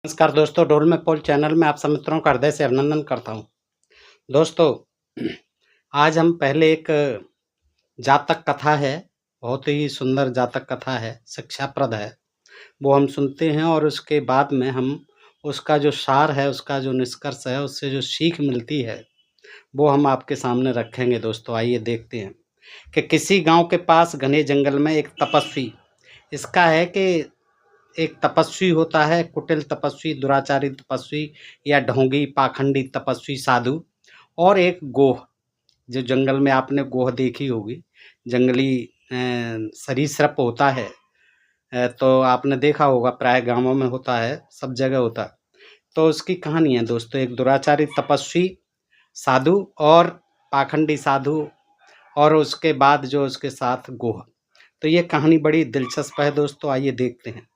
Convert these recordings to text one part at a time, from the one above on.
नमस्कार दोस्तों, डोल में पोल चैनल में आप सब मित्रों का हृदय से अभिनंदन करता हूँ। दोस्तों, आज हम पहले एक जातक कथा है, बहुत ही सुंदर जातक कथा है, शिक्षाप्रद है, वो हम सुनते हैं और उसके बाद में हम उसका जो सार है, उसका जो निष्कर्ष है, उससे जो सीख मिलती है, वो हम आपके सामने रखेंगे। दोस्तों, आइए देखते हैं कि किसी गांव के पास घने जंगल में एक तपस्वी, इसका है कि एक तपस्वी होता है, कुटिल तपस्वी, दुराचारी तपस्वी या ढोंगी पाखंडी तपस्वी साधु, और एक गोह, जो जंगल में आपने गोह देखी होगी, जंगली सरीसृप होता है। तो आपने देखा होगा, प्राय गांवों में होता है, सब जगह होता है। तो उसकी कहानी है दोस्तों, एक दुराचारी तपस्वी साधु और पाखंडी साधु, और उसके बाद जो उसके साथ गोह। तो ये कहानी बड़ी दिलचस्प है दोस्तों, आइए देखते हैं।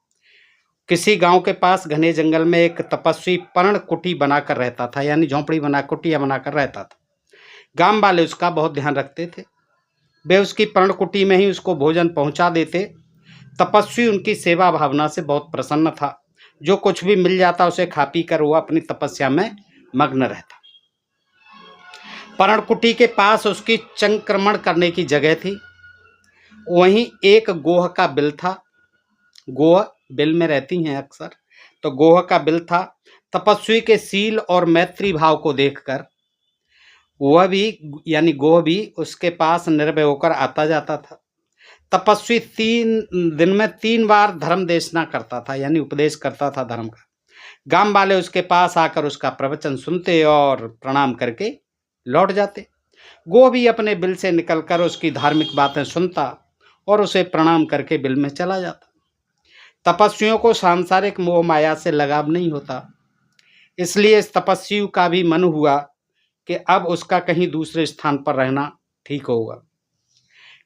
किसी गांव के पास घने जंगल में एक तपस्वी पर्ण कुटी बनाकर रहता था, यानी झोंपड़ी बना कुटिया बनाकर रहता था। गांव वाले उसका बहुत ध्यान रखते थे, वे उसकी पर्ण कुटी में ही उसको भोजन पहुंचा देते। तपस्वी उनकी सेवा भावना से बहुत प्रसन्न था, जो कुछ भी मिल जाता उसे खा पी कर वो अपनी तपस्या में मग्न रहता। पर्ण कुटी के पास उसकी चंक्रमण करने की जगह थी, वहीं एक गोह का बिल था। गोह बिल में रहती हैं अक्सर, तो गोह का बिल था। तपस्वी के शील और मैत्री भाव को देखकर वह भी, यानी गोह भी, उसके पास निर्भय होकर आता जाता था। तपस्वी 3 दिन में 3 बार धर्म देशना करता था, यानी उपदेश करता था धर्म का। गांव वाले उसके पास आकर उसका प्रवचन सुनते और प्रणाम करके लौट जाते। गोह भी अपने बिल से निकलकर उसकी धार्मिक बातें सुनता और उसे प्रणाम करके बिल में चला जाता। तपस्वियों को सांसारिक मोह माया से लगाव नहीं होता, इसलिए इस तपस्वी का भी मन हुआ कि अब उसका कहीं दूसरे स्थान पर रहना ठीक होगा।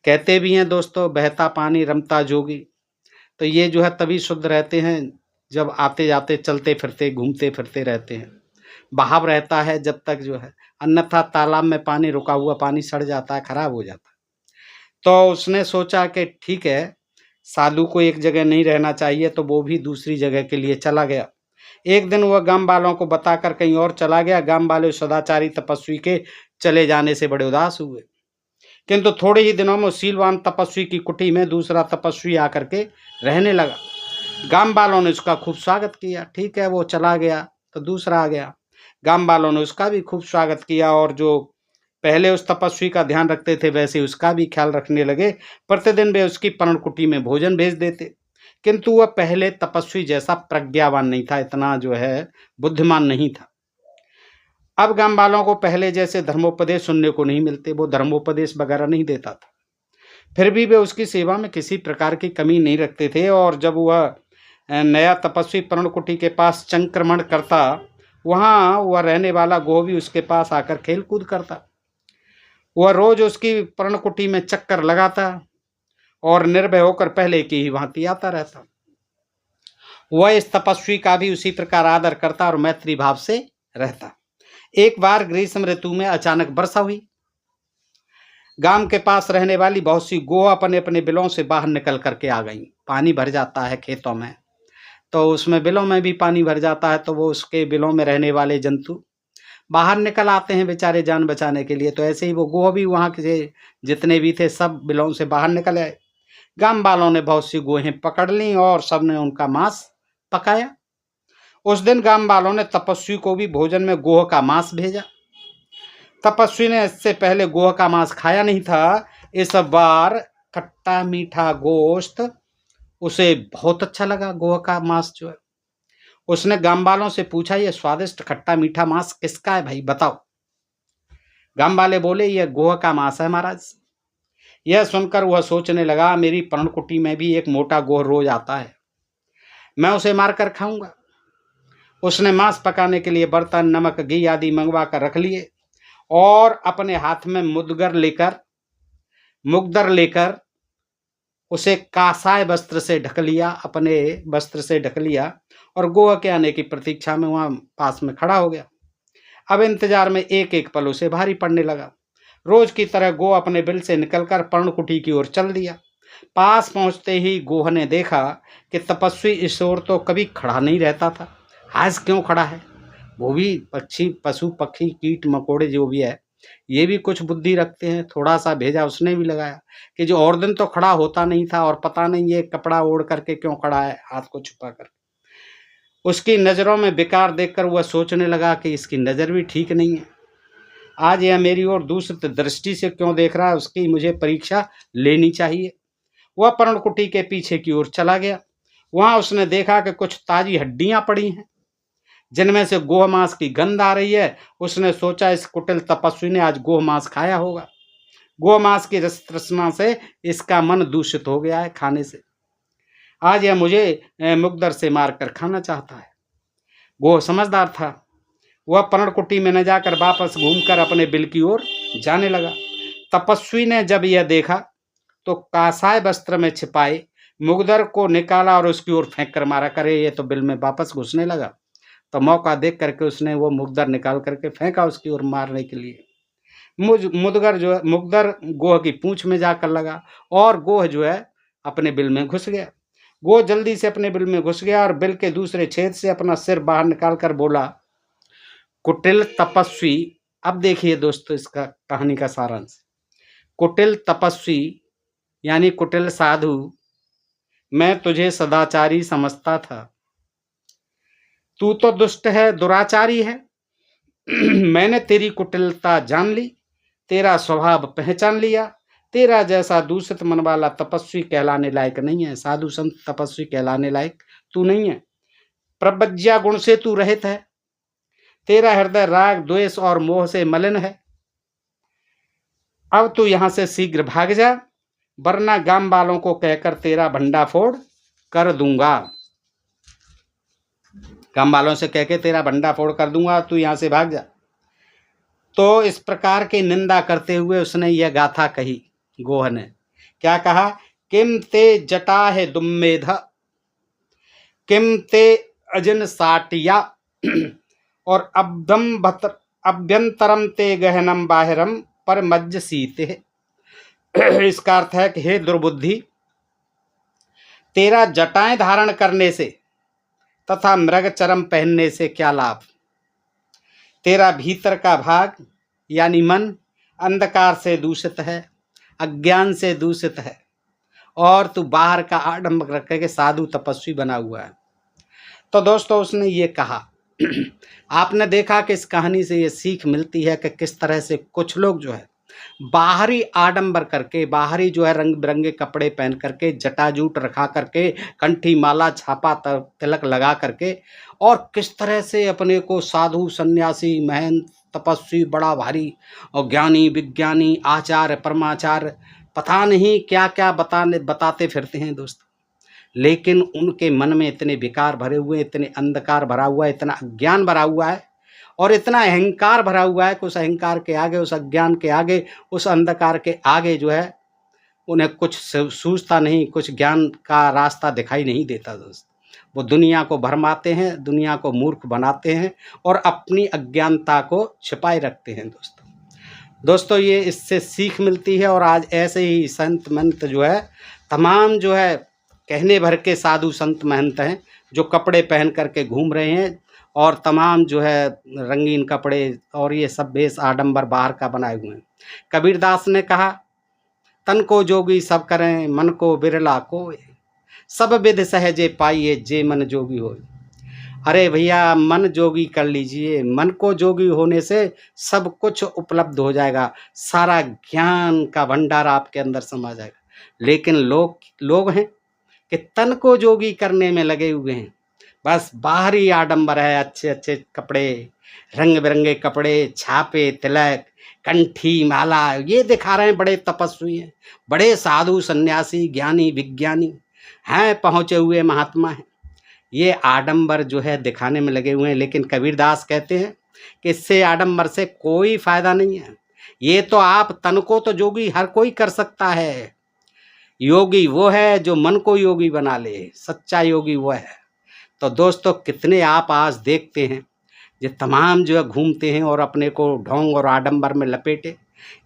कहते भी हैं दोस्तों, बहता पानी रमता जोगी। तो ये जो है तभी शुद्ध रहते हैं जब आते जाते चलते फिरते घूमते फिरते रहते हैं। बहाव रहता है जब तक जो है, अन्यथा तालाब में पानी, रुका हुआ पानी सड़ जाता है, खराब हो जाता है। तो उसने सोचा कि ठीक है, साधु को एक जगह नहीं रहना चाहिए, तो वो भी दूसरी जगह के लिए चला गया। एक दिन वह गांव वालों को बताकर कहीं और चला गया। गांव वाले सदाचारी तपस्वी के चले जाने से बड़े उदास हुए, किंतु थोड़े ही दिनों में शीलवान तपस्वी की कुटी में दूसरा तपस्वी आकर के रहने लगा। गांव वालों ने उसका खूब स्वागत किया। ठीक है, वो चला गया तो दूसरा आ गया, गांव वालों ने उसका भी खूब स्वागत किया, और जो पहले उस तपस्वी का ध्यान रखते थे वैसे उसका भी ख्याल रखने लगे। प्रतिदिन वे उसकी पर्ण कुटी में भोजन भेज देते, किंतु वह पहले तपस्वी जैसा प्रज्ञावान नहीं था, इतना जो है बुद्धिमान नहीं था। अब गांव वालों को पहले जैसे धर्मोपदेश सुनने को नहीं मिलते, वो धर्मोपदेश वगैरह नहीं देता था। फिर भी वे उसकी सेवा में किसी प्रकार की कमी नहीं रखते थे, और जब वह नया तपस्वी पर्ण कुटी के पास चंक्रमण करता, वहाँ वह रहने वाला गोह भी उसके पास आकर खेल कूद करता। वह रोज उसकी पर्णकुटी में चक्कर लगाता और निर्भय होकर पहले की ही भांति आता रहता। वह इस तपस्वी का भी उसी प्रकार आदर करता और मैत्री भाव से रहता। एक बार ग्रीष्म ऋतु में अचानक वर्षा हुई। गांव के पास रहने वाली बहुत सी गौ अपने अपने बिलों से बाहर निकल करके आ गई। पानी भर जाता है खेतों में, तो उसमें बिलों में भी पानी भर जाता है, तो वो उसके बिलों में रहने वाले जंतु बाहर निकल आते हैं बेचारे जान बचाने के लिए। तो ऐसे ही वो गोह भी वहाँ के जितने भी थे सब बिलों से बाहर निकल आए। गांव वालों ने बहुत सी गोहें पकड़ ली और सबने उनका मांस पकाया। उस दिन गांव वालों ने तपस्वी को भी भोजन में गोह का मांस भेजा। तपस्वी ने इससे पहले गोह का मांस खाया नहीं था। इस बार खट्टा मीठा गोश्त उसे बहुत अच्छा लगा। गोह का मांस जो है, उसने गांव वालों से पूछा, ये स्वादिष्ट खट्टा मीठा मांस किसका है भाई, बताओ। गांव वाले बोले, यह गोह का मांस है महाराज। यह सुनकर वह सोचने लगा, मेरी पर्णकुटी में भी एक मोटा गोह रोज आता है, मैं उसे मारकर खाऊंगा। उसने मांस पकाने के लिए बर्तन, नमक, घी आदि मंगवा कर रख लिए और अपने हाथ में मुगदर लेकर उसे कासाय वस्त्र से ढक लिया, अपने वस्त्र से ढक लिया, और गोह के आने की प्रतीक्षा में वहां पास में खड़ा हो गया। अब इंतजार में एक एक पल उसे भारी पड़ने लगा। रोज की तरह गोह अपने बिल से निकलकर पर्णकुटी की ओर चल दिया। पास पहुंचते ही गोह ने देखा कि तपस्वी इस ओर तो कभी खड़ा नहीं रहता था, आज क्यों खड़ा है? वो भी पक्षी, पशु पक्षी, कीट मकोड़े जो भी है, ये भी कुछ बुद्धि रखते हैं। थोड़ा सा भेजा उसने भी लगाया कि जो और दिन तो खड़ा होता नहीं था और पता नहीं ये कपड़ा ओढ़ करके क्यों खड़ा है हाथ को छुपा कर। उसकी नज़रों में विकार देखकर वह सोचने लगा कि इसकी नज़र भी ठीक नहीं है, आज यह मेरी ओर दूसरी दृष्टि से क्यों देख रहा है, उसकी मुझे परीक्षा लेनी चाहिए। वह पर्णकुटी के पीछे की ओर चला गया। वहां उसने देखा कि कुछ ताजी हड्डियां पड़ी हैं जिनमें से गोह मांस की गंध आ रही है। उसने सोचा इस कुटिल तपस्वी ने आज गोह मांस खाया होगा। गोह मांस की रस तृष्णा से इसका मन दूषित हो गया है खाने से। आज यह मुझे मुकदर से मारकर खाना चाहता है। गोह समझदार था। वह पर्णकुटी में न जाकर वापस घूमकर अपने बिल की ओर जाने लगा। तपस्वी ने जब यह देखा तो कासाय वस्त्र में छिपाए मुगदर को निकाला और उसकी ओर फेंक कर मारा। करे ये तो बिल में वापस घुसने लगा, तो मौका देख करके उसने वो मुगदर निकाल करके फेंका उसकी ओर मारने के लिए। मुगदर गोह की पूंछ में जाकर लगा और गोह जो है अपने बिल में घुस गया। गोह जल्दी से अपने बिल में घुस गया और बिल के दूसरे छेद से अपना सिर बाहर निकाल कर बोला, कुटिल तपस्वी। अब देखिए दोस्तों इसका कहानी का सारांश। कुटिल तपस्वी यानी कुटिल साधु, मैं तुझे सदाचारी समझता था, तू तो दुष्ट है, दुराचारी है। मैंने तेरी कुटिलता जान ली, तेरा स्वभाव पहचान लिया। तेरा जैसा दूषित मन वाला तपस्वी कहलाने लायक नहीं है, साधु संत तपस्वी कहलाने लायक तू नहीं है। प्रज्ञा गुण से तू रहित है। तेरा हृदय राग द्वेष और मोह से मलिन है। अब तू यहां से शीघ्र भाग जा, वरना गांव वालों को कहकर तेरा भंडाफोड़ कर दूंगा। गांव वालों से कहकर तेरा भंडाफोड़ कर दूंगा, तू यहां से भाग जा। तो इस प्रकार की निंदा करते हुए उसने यह गाथा कही। गोह ने क्या कहा? किम ते जटा है दुम्मेध, किम ते अजिन साटिया, और अभ्यंतरम ते गहनम बाहिरम पर मज्ज सीते। इसका अर्थ है कि हे दुर्बुद्धि, तेरा जटाएं धारण करने से तथा मृग चरम पहनने से क्या लाभ? तेरा भीतर का भाग यानी मन अंधकार से दूषित है, अज्ञान से दूषित है, और तू बाहर का आडंबर करके साधु तपस्वी बना हुआ है। तो दोस्तों उसने ये कहा। आपने देखा कि इस कहानी से ये सीख मिलती है कि किस तरह से कुछ लोग जो है बाहरी आडंबर करके, बाहरी जो है रंग बिरंगे कपड़े पहन करके, जटाजूट रखा करके, कंठी माला छापा तिलक लगा करके, और किस तरह से अपने को साधु सन्यासी महंत तपस्वी बड़ा भारी और ज्ञानी विज्ञानी आचार्य परमाचार्य पता नहीं क्या क्या बताते फिरते हैं दोस्तों। लेकिन उनके मन में इतने विकार भरे हुए, इतने अंधकार भरा हुआ है, इतना अज्ञान भरा हुआ है और इतना अहंकार भरा हुआ है कि उस अहंकार के आगे, उस अज्ञान के आगे, उस अंधकार के आगे जो है उन्हें कुछ सूझता नहीं, कुछ ज्ञान का रास्ता दिखाई नहीं देता दोस्त। वो दुनिया को भरमाते हैं, दुनिया को मूर्ख बनाते हैं और अपनी अज्ञानता को छिपाए रखते हैं दोस्तों ये इससे सीख मिलती है। और आज ऐसे ही संत महंत जो है, तमाम जो है कहने भर के साधु संत महंत हैं जो कपड़े पहन करके घूम रहे हैं, और तमाम जो है रंगीन कपड़े और ये सब बेस आडंबर बाहर का बनाए हुए हैं। कबीरदास ने कहा, तन को जोगी सब करें, मन को बिरला कोय, सब विध सहजे पाइए, जे मन जोगी हो। अरे भैया मन जोगी कर लीजिए, मन को जोगी होने से सब कुछ उपलब्ध हो जाएगा, सारा ज्ञान का भंडार आपके अंदर समा जाएगा। लेकिन लोग हैं कि तन को जोगी करने में लगे हुए हैं, बस बाहरी आडंबर है, अच्छे अच्छे कपड़े, रंग बिरंगे कपड़े, छापे तिलक, कंठी माला, ये दिखा रहे हैं बड़े तपस्वी हैं, बड़े साधु सन्यासी ज्ञानी विज्ञानी हैं, पहुँचे हुए महात्मा हैं। ये आडंबर जो है दिखाने में लगे हुए हैं। लेकिन कबीरदास कहते हैं कि इससे आडंबर से कोई फायदा नहीं है। ये तो आप तन को तो जोगी हर कोई कर सकता है, योगी वो है जो मन को योगी बना ले, सच्चा योगी वो है। तो दोस्तों कितने आप आज देखते हैं ये तमाम जो है घूमते हैं और अपने को ढोंग और आडंबर में लपेटे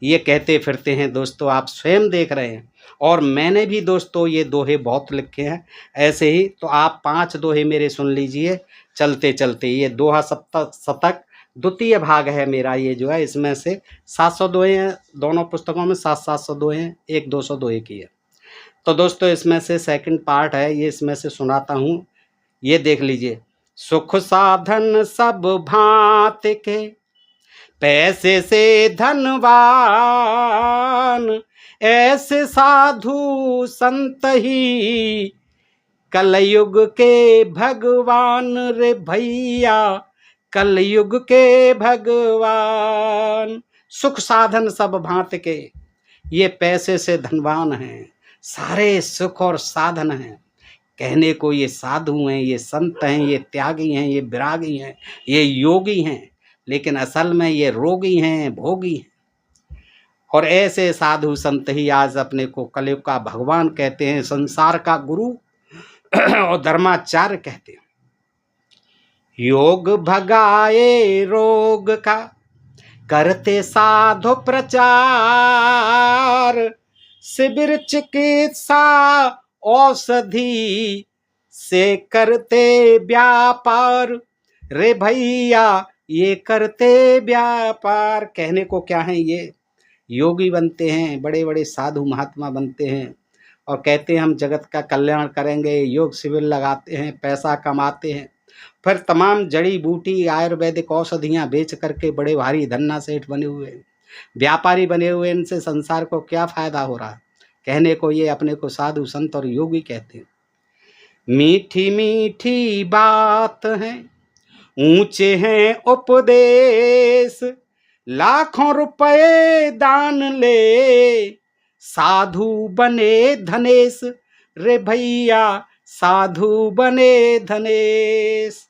ये कहते फिरते हैं। दोस्तों आप स्वयं देख रहे हैं, और मैंने भी दोस्तों ये दोहे बहुत लिखे हैं ऐसे ही। तो आप 5 दोहे मेरे सुन लीजिए, चलते चलते। ये दोहा शतक द्वितीय भाग है मेरा, ये जो है इसमें से 700 दोहे हैं, दोनों पुस्तकों में 700 दोहे हैं, एक 200 दोहे की है। तो दोस्तों इसमें से सेकंड पार्ट है, ये इसमें से सुनाता हूँ, ये देख लीजिए। सुख साधन सब भांत के, पैसे से धनवान, ऐसे साधु संत ही कलयुग के भगवान रे भैया, कलयुग के भगवान। सुख साधन सब भांत के, ये पैसे से धनवान हैं, सारे सुख और साधन हैं। कहने को ये साधु हैं, ये संत हैं, ये त्यागी हैं, ये विरागी हैं, ये योगी हैं, लेकिन असल में ये रोगी हैं, भोगी हैं। और ऐसे साधु संत ही आज अपने को कलयुग का भगवान कहते हैं, संसार का गुरु और धर्माचार्य कहते हैं। योग भगाए रोग का, करते साधु प्रचार, शिविर चिकित्सा औषधि से करते व्यापार रे भैया, ये करते व्यापार। कहने को क्या है, ये योगी बनते हैं, बड़े बड़े साधु महात्मा बनते हैं और कहते हैं हम जगत का कल्याण करेंगे, योग शिविर लगाते हैं, पैसा कमाते हैं, फिर तमाम जड़ी बूटी आयुर्वेदिक औषधियाँ बेच करके बड़े भारी धन्ना सेठ बने हुए हैं, व्यापारी बने हुए। इनसे संसार को क्या फायदा हो रहा है? कहने को ये अपने को साधु संत और योगी कहते हैं। मीठी मीठी बात है, ऊंचे हैं उपदेश, लाखों रुपए दान ले, साधु बने धनेश रे भैया, साधु बने धनेश।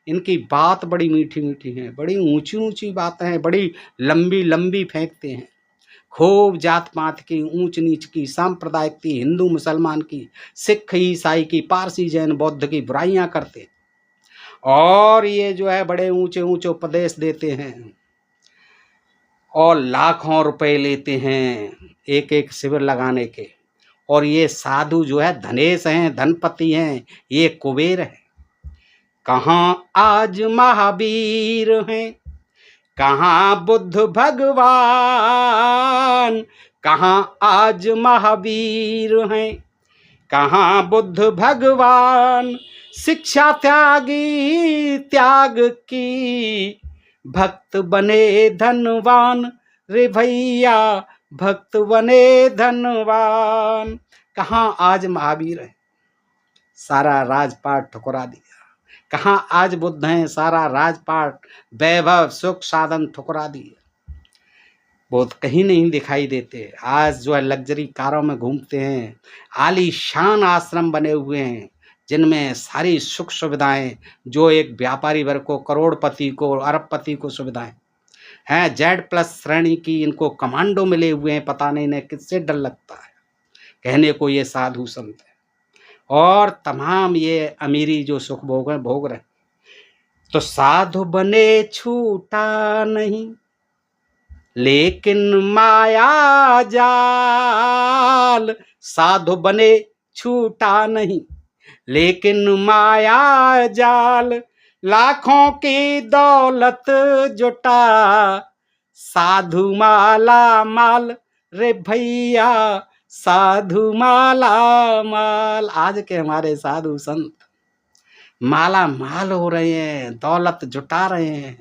इनकी बात बड़ी मीठी मीठी है, बड़ी ऊंची ऊंची बातें हैं, बड़ी लंबी लंबी फेंकते हैं। खूब जात पात की, ऊंच नीच की, सांप्रदायिक की, हिंदू मुसलमान की, सिख ईसाई की, पारसी जैन बौद्ध की बुराइयां करते हैं। और ये जो है बड़े ऊंचे ऊंचे उपदेश देते हैं और लाखों रुपए लेते हैं एक एक शिविर लगाने के। और ये साधु जो है धनेश हैं, धनपति हैं, ये कुबेर हैं। कहाँ आज महावीर हैं, कहाँ बुद्ध भगवान, कहाँ आज महावीर हैं, कहाँ बुद्ध भगवान। शिक्षा त्यागी त्याग की, भक्त बने धनवान रे भैया, भक्त बने धनवान। कहाँ आज महावीर है, सारा राजपाट ठुकरा दिया। कहाँ आज बुद्ध हैं, सारा राजपाट वैभव सुख साधन ठुकरा दिए। बहुत कहीं नहीं दिखाई देते। आज जो है लग्जरी कारों में घूमते हैं, आलीशान आश्रम बने हुए हैं जिनमें सारी सुख सुविधाएं, जो एक व्यापारी वर्ग को, करोड़पति को, अरबपति को सुविधाएं हैं। Z+ श्रेणी की इनको कमांडो मिले हुए हैं, पता नहीं इन्हें किससे डर लगता है। कहने को ये साधु संत है और तमाम ये अमीरी जो सुख भोग रहे। तो साधु बने छूटा नहीं, लेकिन माया जाल। साधु बने छूटा नहीं, लेकिन माया जाल। लाखों की दौलत जुटा, साधु माला माल रे भैया, साधु माला माल। आज के हमारे साधु संत माला माल हो रहे हैं, दौलत जुटा रहे हैं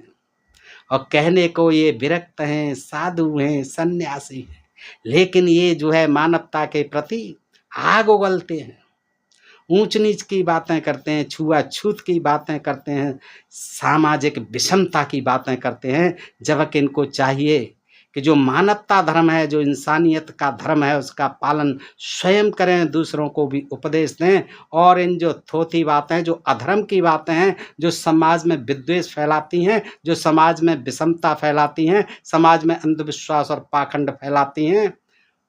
और कहने को ये विरक्त हैं, साधु हैं, सन्यासी हैं, लेकिन ये जो है मानवता के प्रति आग उगलते हैं, ऊंच नीच की बातें करते हैं, छुआछूत की बातें करते हैं, सामाजिक विषमता की बातें करते हैं। जबकि इनको चाहिए कि जो मानवता धर्म है, जो इंसानियत का धर्म है, उसका पालन स्वयं करें, दूसरों को भी उपदेश दें। और इन जो थोथी बातें, जो अधर्म की बातें हैं, जो समाज में विद्वेष फैलाती हैं, जो समाज में विषमता फैलाती हैं, समाज में अंधविश्वास और पाखंड फैलाती हैं,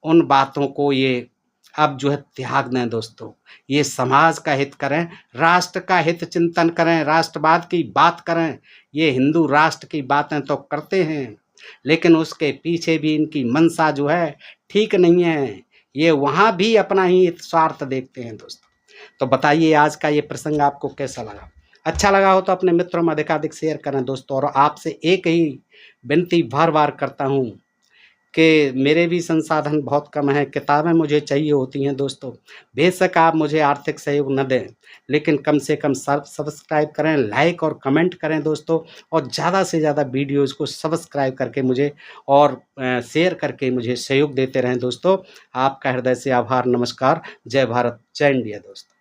उन बातों को ये अब जो है त्याग दें दोस्तों। ये समाज का हित करें, राष्ट्र का हित चिंतन करें, राष्ट्रवाद की बात करें। ये हिंदू राष्ट्र की बातें तो करते हैं, लेकिन उसके पीछे भी इनकी मंशा जो है ठीक नहीं है। ये वहाँ भी अपना ही स्वार्थ देखते हैं दोस्तों। तो बताइए आज का ये प्रसंग आपको कैसा लगा? अच्छा लगा हो तो अपने मित्रों में अधिकाधिक शेयर करें दोस्तों। और आपसे एक ही विनती बार-बार करता हूँ कि मेरे भी संसाधन बहुत कम हैं, किताबें मुझे चाहिए होती हैं दोस्तों। बेशक आप मुझे आर्थिक सहयोग न दें, लेकिन कम से कम सब्सक्राइब करें, लाइक और कमेंट करें दोस्तों, और ज़्यादा से ज़्यादा वीडियोज़ को सब्सक्राइब करके मुझे और शेयर करके मुझे सहयोग देते रहें दोस्तों। आपका हृदय से आभार, नमस्कार, जय भारत, जय इंडिया दोस्तों।